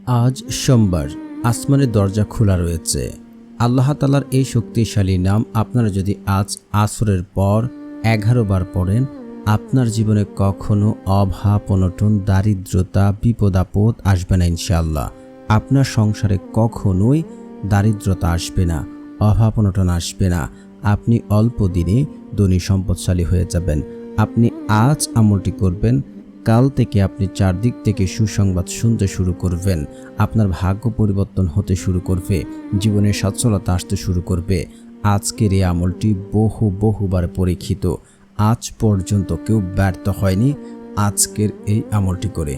আজ সোমবার, আসমানের দরজা খোলা রয়েছে। আল্লাহ তাআলার এই শক্তিশালী নাম আপনারা যদি আজ আসরের পর 11 বার পড়েন, আপনার জীবনে কখনো অভাব অনটন, দারিদ্রতা, বিপদ আপদ আসবে না ইনশাআল্লাহ। আপনার সংসারে কখনোই দারিদ্রতা আসবে না, অভাব অনটন আসবে না। আপনি অল্প দিনে ধনী সম্পদশালী হয়ে যাবেন। আপনি আজ আমলটি করবেন, কাল থেকে আপনি চারদিক থেকে সুসংবাদ শুনতে শুরু করবেন। আপনার ভাগ্য পরিবর্তন হতে শুরু করবে, জীবনে সচ্ছলতা আসতে শুরু করবে। আজকের এই আমলটি বহুবার পরীক্ষিত, আজ পর্যন্ত কেউ ব্যর্থ হয়নি আজকের এই আমলটি করে।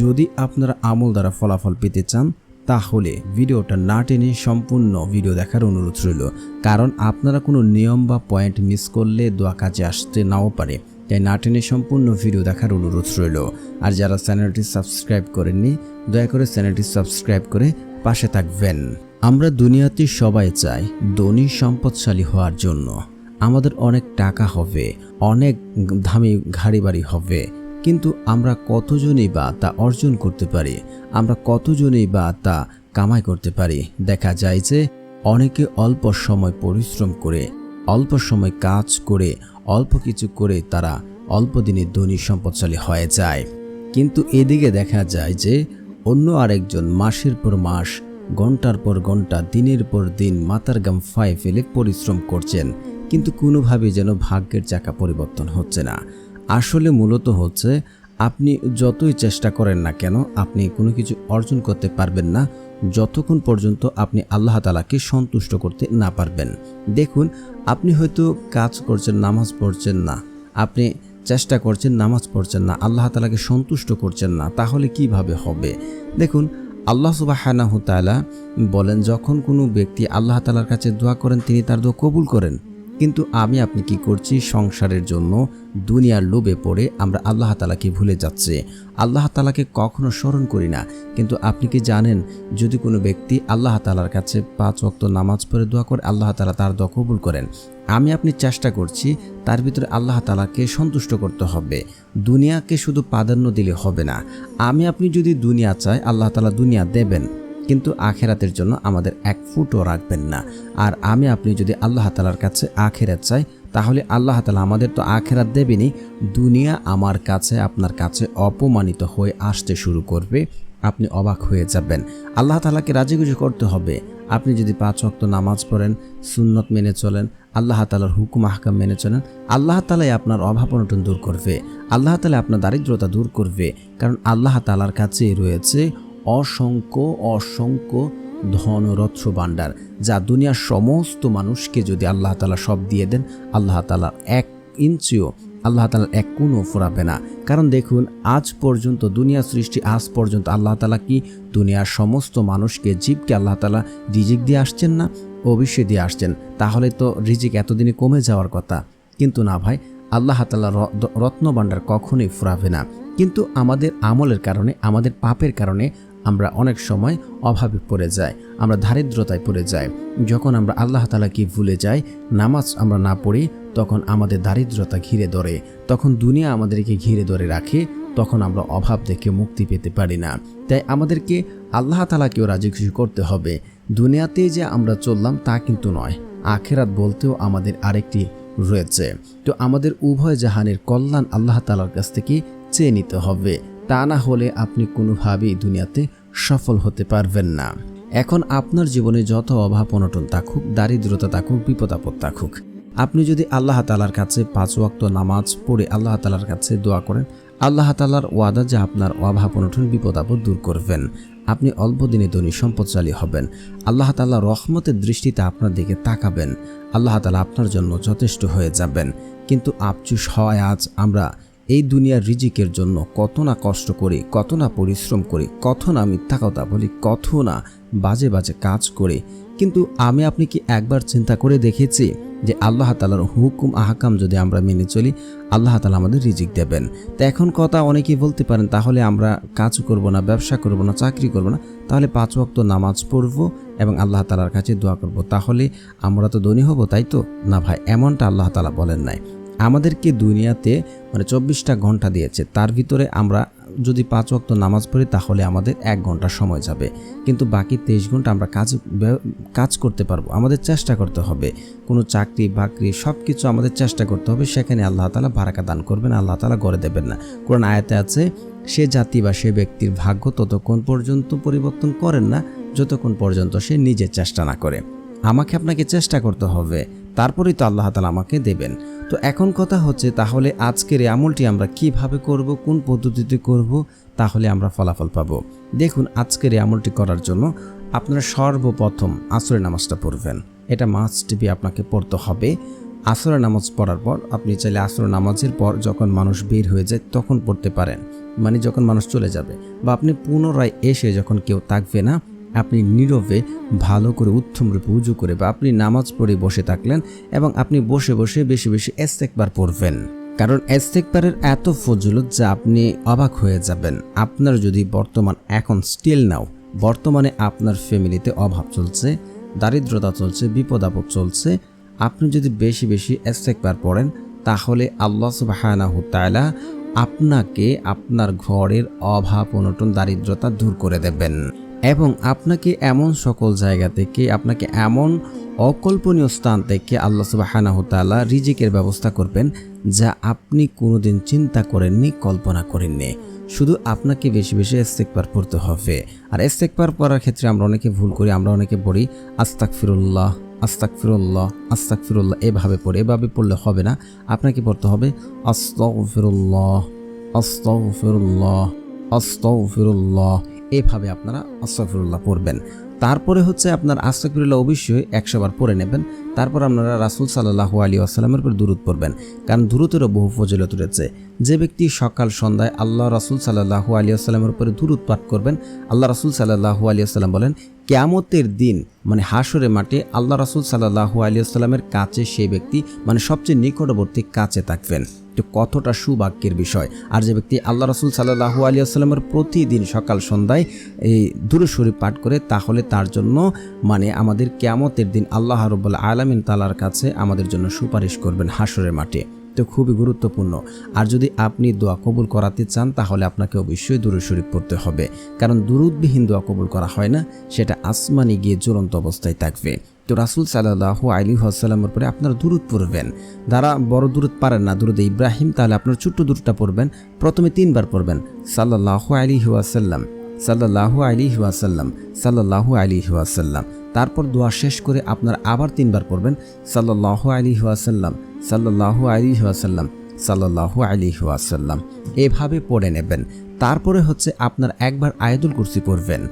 যদি আপনারা আমল দ্বারা ফলাফল পেতে চান তাহলে ভিডিওটা না টেনে সম্পূর্ণ ভিডিও দেখার অনুরোধ রইল, কারণ আপনারা কোনো নিয়ম বা পয়েন্ট মিস করলে দোয়া কাজে আসতে নাও পারে। তাই না টেনে সম্পূর্ণ ভিডিও দেখার অনুরোধ রইল। আর যারা চ্যানেলটি সাবস্ক্রাইব করেননি, দয়া করে চ্যানেলটি সাবস্ক্রাইব করে পাশে থাকবেন। আমরা দুনিয়াতে সবাই চাই ধনী সম্পদশালী হওয়ার জন্য। আমাদের অনেক টাকা হবে, অনেক দামি গাড়ি বাড়ি হবে, কিন্তু আমরা কতজনই বা তা অর্জন করতে পারি? আমরা কতজনই বা তা কামাই করতে পারি? দেখা যায় যে অনেকে অল্প সময় পরিশ্রম করে, অল্প সময় কাজ করে, অল্প কিছু করে তারা অল্প দিনে ধনী সম্পদশালী হয়ে যায়। কিন্তু এদিকে দেখা যায় যে অন্য আরেকজন মাসের পর মাস, ঘন্টার পর ঘন্টা, দিনের পর দিন মাথার ঘাম ফায়ে ফেলে পরিশ্রম করছেন, কিন্তু কোনোভাবে যেন ভাগ্যের চাকা পরিবর্তন হচ্ছে না। আসলে মূলত হচ্ছে আপনি যতই চেষ্টা করেন না কেন, আপনি কোনো কিছু অর্জন করতে পারবেন না যতক্ষণ পর্যন্ত আপনি আল্লাহ তাআলাকে সন্তুষ্ট করতে না পারবেন। দেখুন, আপনি হয়তো কাজ করছেন, নামাজ পড়ছেন না, আপনি চেষ্টা করছেন, নামাজ পড়ছেন না, আল্লাহ তাআলাকে সন্তুষ্ট করছেন না, তাহলে কিভাবে হবে? দেখুন, আল্লাহ সুবহানাহু তাআলা বলেন, যখন কোনো ব্যক্তি আল্লাহ তাআলার কাছে দোয়া করেন তিনি তার দোয়া কবুল করেন। কিন্তু আপনি কি করছি? সংসারের জন্য দুনিয়ার লোভে পড়ে আমরা আল্লাহ তাআলাকে ভুলে যাচ্ছি, আল্লাহ তাআলাকে কখনো স্মরণ করি না। কিন্তু আপনি কি জানেন, যদি কোনো ব্যক্তি আল্লাহ তাআলার কাছে 5 ওয়াক্ত নামাজ পড়ে দোয়া করে, আল্লাহ তাআলা তার দোয়া কবুল করেন। আপনি চেষ্টা করছি, তার ভিতরে আল্লাহ তাআলাকে সন্তুষ্ট করতে হবে। দুনিয়াকে শুধু প্রাধান্য দিলে হবে না। আপনি যদি দুনিয়া চাই, আল্লাহ তাআলা দুনিয়া দেবেন, কিন্তু আখেরাতের জন্য আমাদের 1 ফুটও রাখবেন না। আর আপনি যদি আল্লাহ তাআলার কাছে আখেরাত চাই, তাহলে আল্লাহ তাআলা আমাদের তো আখেরাত দেবেনই, দুনিয়া আমার কাছে, আপনার কাছে অপমানিত হয়ে আসতে শুরু করবে। আপনি অবাক হয়ে যাবেন। আল্লাহ তাআলাকে রাজি খুশি করতে হবে। আপনি যদি 5 ওয়াক্ত নামাজ পড়েন, সুন্নত মেনে চলেন, আল্লাহ তাআলার হুকুম আহকাম মেনে চলেন, আল্লাহ তাআলাই আপনার অভাব অনটন দূর করবে, আল্লাহ তাআলা আপনার দারিদ্রতা দূর করবে। কারণ আল্লাহ তাআলার কাছে রয়েছে অসংখ্য ধনরত্ন ভাণ্ডার, যা দুনিয়ার সমস্ত মানুষকে যদি আল্লাহ তাআলা সব দিয়ে দেন, আল্লাহ তাআলার 1 ইঞ্চিও, আল্লাহ তাআলার 1 কোণও ফুরাবে না। কারণ দেখুন, আজ পর্যন্ত দুনিয়া সৃষ্টি আজ পর্যন্ত আল্লাহ তাআলা কি দুনিয়ার সমস্ত মানুষকে, জীবকে আল্লাহ তাআলা রিজিক দিয়ে আসছেন না? অবশ্যই দিয়ে আসছেন। তাহলে তো রিজিক এতদিনে কমে যাওয়ার কথা। কিন্তু না ভাই, আল্লাহ তাআলার রত্ন ভাণ্ডার কখনোই ফুরাবে না। কিন্তু আমাদের আমলের কারণে, আমাদের পাপের কারণে আমরা অনেক সময় অভাবে পড়ে যাই, আমরা দারিদ্রতায় পড়ে যাই। যখন আমরা আল্লাহ তাআলাকে ভুলে যাই, নামাজ আমরা না পড়ি, তখন আমাদের দারিদ্রতা ঘিরে ধরে, তখন দুনিয়া আমাদেরকে ঘিরে ধরে রাখে, তখন আমরা অভাব থেকে মুক্তি পেতে পারি না। তাই আমাদেরকে আল্লাহ তাআলাকেও রাজি খুশি করতে হবে। দুনিয়াতে যে আমরা চললাম তা কিন্তু নয়, আখেরাত বলতেও আমাদের আরেকটি রয়েছে। তো আমাদের উভয় জাহানের কল্যাণ আল্লাহ তাআলার কাছ থেকে চেয়ে নিতে হবে, তা না হলে আপনি কোনোভাবেই দুনিয়াতে সফল হতে পারবেন না। এখন আপনার জীবনে যত অভাব অনটন থাকুক, দারিদ্রতা থাকুক, বিপদ আপদ থাকুক, আপনি যদি আল্লাহ তাআলার কাছে 5 ওয়াক্ত নামাজ পড়ে আল্লাহ তাআলার কাছে দোয়া করেন, আল্লাহ তাআলার ওয়াদা যে আপনার অভাব অনটন, বিপদ আপদ দূর করবেন। আপনি অল্প দিনে ধনী সম্পদশালী হবেন। আল্লাহ তাআলা রহমতের দৃষ্টিতে আপনার দিকে তাকাবেন। আল্লাহ তাআলা আপনার জন্য যথেষ্ট হয়ে যাবেন। কিন্তু আফসোস হয়, আজ আমরা এই দুনিয়ার রিজিকের জন্য কত না কষ্ট করি, কত না পরিশ্রম করি, কত না মিথ্যা কথা বলি, কত না বাজে কাজ করি। কিন্তু আপনি কি একবার চিন্তা করে দেখেছি যে আল্লাহ তাআলার হুকুম আহকাম যদি আমরা মেনে চলি, আল্লাহ তাআলা আমাদের রিজিক দেবেন? তো এখন কথা অনেকেই বলতে পারেন, তাহলে আমরা কাজ করব না, ব্যবসা করব না, চাকরি করব না, তাহলে 5 ওয়াক্ত নামাজ পড়ব এবং আল্লাহ তাআলার কাছে দোয়া করব, তাহলে আমরা তো ধনী হব, তাই তো? না ভাই, এমনটা আল্লাহ তাআলা বলেন নাই। আমাদেরকে দুনিয়াতে 24টা ঘন্টা দিয়েছে, তার ভিতরে আমরা যদি 5 ওয়াক্ত নামাজ পড়ি তাহলে আমাদের 1 ঘন্টা সময় যাবে, কিন্তু বাকি 23 ঘন্টা আমরা কাজ করতে পারবো। আমাদের চেষ্টা করতে হবে, কোনো চাকরি বাকরি সব কিছু আমাদের চেষ্টা করতে হবে, সেখানে আল্লাহ তাআলা বারাকা দান করবেন, আল্লাহ তাআলা গড়ে দেবেন না। কোরআন আয়াতে আছে, সে জাতি বা সে ব্যক্তির ভাগ্য ততক্ষণ পর্যন্ত পরিবর্তন করেন না যতক্ষণ পর্যন্ত সে নিজে চেষ্টা না করে। আমাকে আপনাকে চেষ্টা করতে হবে, তারপরেই তো আল্লাহ তাআলা আমাকে দেবেন। তো এখন কথা হচ্ছে, তাহলে আজকের এই আমলটি আমরা কিভাবে করব, কোন পদ্ধতিতে করব, তাহলে আমরা ফলাফল পাবো। দেখুন, আজকের এই আমলটি করার জন্য আপনারা সর্বপ্রথম আসরের নামাজটা পড়বেন। এটা মাস্ট বি আপনাকে পড়তে হবে। আসরের নামাজ পড়ার পর আপনি চাইলে আসরের নামাজের পর যখন মানুষ বের হয়ে যায় তখন পড়তে পারেন, মানে যখন মানুষ চলে যাবে, বা আপনি পুনরায় এসে যখন কেউ থাকবে না, আপনি নীরবে ভালো করে উত্তম রূপে উজু করে বা আপনি নামাজ পড়ে বসে থাকলেন এবং আপনি বসে বসে বেশি বেশি ইস্তেগফার পড়বেন। কারণ ইস্তেগফারের এত ফজিলত যা আপনি অবাক হয়ে যাবেন। আপনার যদি এখন স্টিল নাও বর্তমানে আপনার ফ্যামিলিতে অভাব চলছে, দারিদ্রতা চলছে, বিপদ আপদ চলছে, আপনি যদি বেশি বেশি ইস্তেগফার পড়েন তাহলে আল্লাহ সুবহানাহু তাআলা আপনাকে আপনার ঘরের অভাব অনটন দারিদ্রতা দূর করে দেবেন এবং আপনাকে এমন সকল জায়গা থেকে, আপনাকে এমন অকল্পনীয় স্থান থেকে আল্লাহ সুবহানাহু তাআলা রিজিকের ব্যবস্থা করবেন যা আপনি কোনোদিন চিন্তা করেননি, কল্পনা করেননি। শুধু আপনাকে বেশি বেশি ইস্তেগফার পড়তে হবে। আর ইস্তেগফার পড়ার ক্ষেত্রে আমরা অনেকে ভুল করি, আমরা অনেকে পড়ি আস্তাগফিরুল্লাহ আস্তাগফিরুল্লাহ আস্তাগফিরুল্লাহ, এভাবে পড়লে হবে না। আপনাকে পড়তে হবে আস্তাগফিরুল্লাহ আস্তাগফিরুল্লাহ আস্তাগফিরুল্লাহ, এভাবে আপনারা আস্তাগফিরুল্লাহ পড়বেন। তারপরে হচ্ছে আপনার আস্তাগফিরুল্লাহ অবশ্যই 100 বার পড়ে নেবেন। তারপর আপনারা রাসূল সাল্লাল্লাহু আলাইহি ওয়াসাল্লামের উপর দুরূদ পড়বেন, কারণ দুরূদেরও বহু ফজিলত রয়েছে। যে ব্যক্তি সকাল সন্ধ্যায় আল্লাহ রাসূল সাল্লাল্লাহু আলাইহি ওয়াসাল্লামের উপর দুরূদ পাঠ করবেন, আল্লাহ রাসূল সাল্লাল্লাহু আলাইহি ওয়াসাল্লাম বলেন, কিয়ামতের দিন মানে হাশরের মাঠে আল্লাহ রাসূল সাল্লাল্লাহু আলাইহি ওয়াসাল্লামের কাছে সেই ব্যক্তি মানে সবচেয়ে নিকটবর্তী কাছে থাকবেন। তো কতটা সৌভাগ্যের বিষয়। আর যে ব্যক্তি আল্লাহ রাসূল সাল্লাল্লাহু আলাইহি ওয়াসাল্লামের প্রতিদিন সকাল সন্ধ্যায় এই দুরূদ শরীফ পাঠ করে, তাহলে তার জন্য মানে আমাদের কিয়ামতের দিন আল্লাহ রাব্বুল আলামিন তাআলার কাছে আমাদের জন্য সুপারিশ করবেন হাশরের মাঠে। তো খুবই গুরুত্বপূর্ণ। আর যদি আপনি দোয়া কবুল করাতে চান তাহলে আপনাকে অবশ্যই দুরূদ শরীফ পড়তে হবে, কারণ দুরূদবিহীন দোয়া কবুল করা হয় না, সেটা আসমানে গিয়ে জ্বলন্ত অবস্থায় থাকবে। তো রাসূল সাল্লাল্লাহু আলাইহি ওয়াসাল্লামের উপরে আপনারা দুরূদ পড়বেন। যারা বড় দুরূদ পারেন না, দুরূদে ইব্রাহিম, তাহলে আপনার ছোট্ট দুরূদটা পড়বেন। প্রথমে 3 বার পড়বেন সাল্লাল্লাহু আলাইহি ওয়াসাল্লাম সাল্লাল্লাহু আলাইহি ওয়াসাল্লাম সাল্লাল্লাহু আলাইহি ওয়াসাল্লাম। তারপর দোয়া শেষ করে আপনার আবার 3 বার পড়বেন সাল্লাল্লাহু আলাইহি ওয়াসাল্লাম সাল্লাল্লাহু আলাইহি ওয়াসাল্লাম সাল্লাল্লাহু আলাইহি ওয়াসাল্লাম, এভাবে পড়ে নেবেন। তারপরে হচ্ছে আপনার একবার আয়াতুল কুরসি পড়বেন,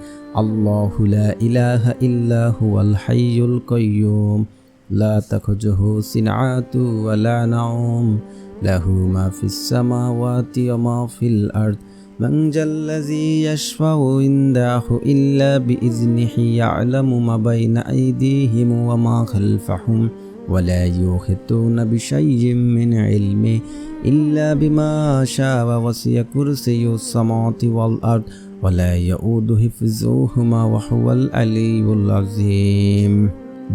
আল্লাহু লা ইলাহা ইল্লা হুয়াল হাইয়ুল কাইয়্যুম লা তাখুযুহু সিনআতু ওয়া লা নাওম লাহু মা ফিস সামাওয়াতি ওয়া মা ফিল আরদ মান জাল্লাযী ইয়াশফাউ ইনদাহু ইল্লা বিইজনিহি ইয়া'লামু মা বাইনা আইদিহিম ওয়া মা খালফাহুম ওয়া লা ইউহিতুনা বিশাইইন মিন ইলমিহি ইল্লা বিমা শাআ ওয়াসি'a কুরসিয়্যুস সামাওয়াতি ওয়াল আরদ ওয়া লা ইয়াউদু হিফযুহুমা ওয়া হুয়াল আলিয়্যুল আযীম।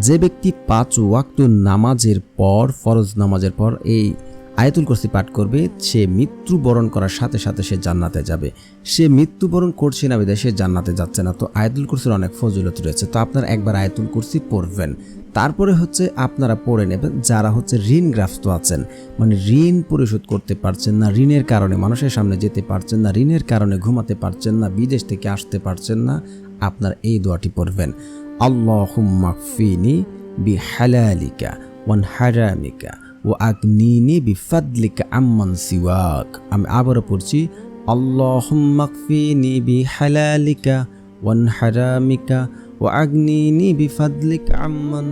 যে ব্যক্তি 5 ওয়াক্ত নামাজের পর, ফরজ নামাজের পর এই আয়াতুল কুরসি পাঠ করবে, সে মৃত্যুবরণ করার সাথে সাথে সে জান্নাতে যাবে। সে মৃত্যুবরণ করছে না বিধায় সে জান্নাতে যাচ্ছে না। তো আয়াতুল কুরসির অনেক ফজিলত রয়েছে। তো আপনারা একবার আয়াতুল কুরসি পড়বেন। তারপরে হচ্ছে আপনারা পড়ে নেবেন যারা হচ্ছে ঋণগ্রস্ত আছেন, মানে ঋণ পরিশোধ করতে পারছেন না, ঋণের কারণে মানুষের সামনে যেতে পারছেন না, ঋণের কারণে ঘুমাতে পারছেন না, বিদেশ থেকে আসতে পারছেন না, আপনার এই দোয়াটি পড়বেন, আল্লাহুম্মা কফিনি বিহালালিকা ওয়ান হারামিকা ওয়া আগনিনি বিফাদলিকা আম্মান সিওয়াক। আমি আবারও পড়ছি, আল্লাহুম্মা কফিনি বিহালালিকা ওয়ান হারামিকা ওয়া আগনিনি বিফাদলিকা আম্মান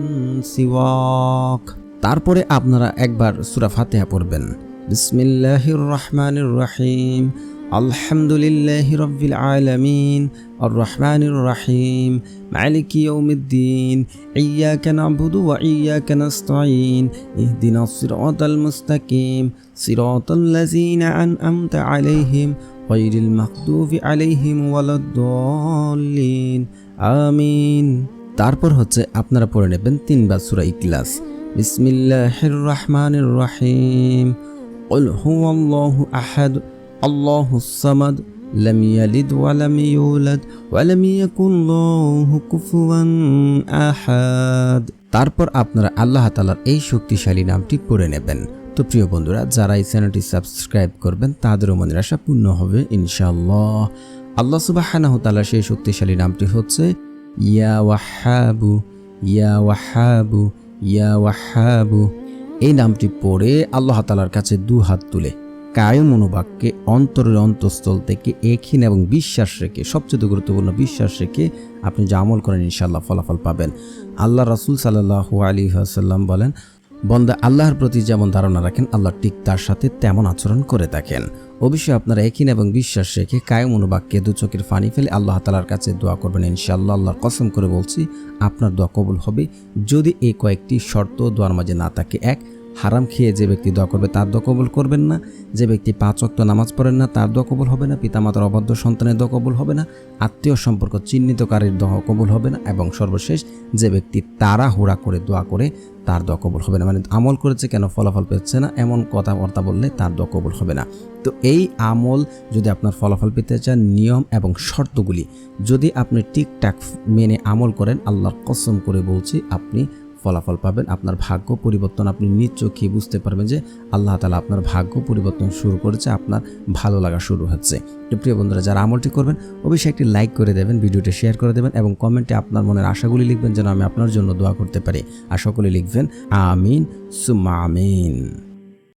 সিওয়াক। তারপরে আপনারা একবার সূরা ফাতিহা পড়বেন, বিসমিল্লাহির রহমানির রহিম, আলহামদুলিল্লাহি রাব্বিল আলামিন আর রহমানির রহিম মালিকি ইয়াউমিদ্দিন ইয়্যাকা না'বুদু ওয়া ইয়্যাকা নাস্তাঈন ইহদিনাস সিরাতাল মুস্তাকিম সিরাতাল লাযীনা আন'আমতা আলাইহিম গায়রিল মাগদুবি আলাইহিম ওয়ালাদ-দাল্লিন আমিন। তারপর হচ্ছে আপনারা পড়ে নেবেন 3 বার সূরা ইখলাস, বিসমিল্লাহির রহমানির রহিম কুল হুয়াল্লাহু আহাদ আল্লাহুস সামাদ লাম ইয়ালিদ ওয়া লাম ইউলাদ ওয়া লাম ইয়াকুল লাহু কুফুয়ান আহাদ। তারপর আপনারা আল্লাহ তাআলার এই শক্তিশালী নামটি পড়ে নেবেন। তো প্রিয় বন্ধুরা, যারা এই চ্যানেলটি সাবস্ক্রাইব করবেন তাদেরও মনের আশা পূর্ণ হবে ইনশাআল্লাহ। আল্লাহ সুবহানাহু ওয়া তাআলার সেই শক্তিশালী নামটি হচ্ছে ইয়া ওয়াহাবু, ইয়া ওয়াহাবু, ইয়া ওয়াহাবু। এই নামটি পড়ে আল্লাহ তাআলার কাছে দু হাত তুলে কায় মনোবাক্যে অন্তরের অন্তঃস্থল থেকে একহীন এবং বিশ্বাস রেখে, সবচেয়ে গুরুত্বপূর্ণ বিশ্বাস রেখে আপনি যে আমল করেন ইনশাআল্লাহ ফলাফল পাবেন। আল্লাহ রাসূল সাল্লাল্লাহু আলাইহি ওয়াসাল্লাম বলেন, বন্দা আল্লাহর প্রতি যেমন ধারণা রাখেন আল্লাহ ঠিক তার সাথে তেমন আচরণ করে থাকেন। অবশ্যই আপনারা একহীন এবং বিশ্বাস রেখে কায় মনোবাক্যে দু চোখের পানি ফেলে আল্লাহ তাআলার কাছে দোয়া করবেন ইনশাআল্লাহ। আল্লাহর কসম করে বলছি আপনার দোয়া কবুল হবে, যদি এই কয়েকটি শর্ত দোয়ার মাঝে না থাকে। এক, হারাম খেয়ে যে ব্যক্তি দোয়া করবে তার দোয়া কবুল করবেন না। যে ব্যক্তি 5 ওয়াক্ত নামাজ পড়েন না তার দোয়া কবুল হবে না। পিতামাতার অবাধ্য সন্তানের দোয়া কবুল হবে না। আত্মীয় সম্পর্ক চিহ্নিতকারীর দোয়া কবুল হবে না। এবং সর্বশেষ, যে ব্যক্তি তাড়াহুড়া করে দোয়া করে তার দোয়া কবুল হবে না। মানে আমল করেছে কেন ফলাফল পেচ্ছে না এমন কথাবার্তা বললে তার দোয়া কবুল হবে না। তো এই আমল যদি আপনার ফলাফল পেতে চান, নিয়ম এবং শর্তগুলি যদি আপনি ঠিকঠাক মেনে আমল করেন, আল্লাহর কসম করে বলছি আপনি ফলাফল পাবেন। আপনার ভাগ্য পরিবর্তন আপনি নিজ চোখে বুঝতে পারবেন যে আল্লাহ তাআলা আপনার ভাগ্য পরিবর্তন শুরু করেছে, আপনার ভালো লাগা শুরু হচ্ছে। তো প্রিয় বন্ধুরা, যারা আমলটি করবেন অবশ্যই একটি লাইক করে দেবেন, ভিডিওটি শেয়ার করে দেবেন এবং কমেন্টে আপনার মনের আশাগুলি লিখবেন যেন আমি আপনার জন্য দোয়া করতে পারি। আর সকলে লিখবেন আমিন সুম্মা আমিন।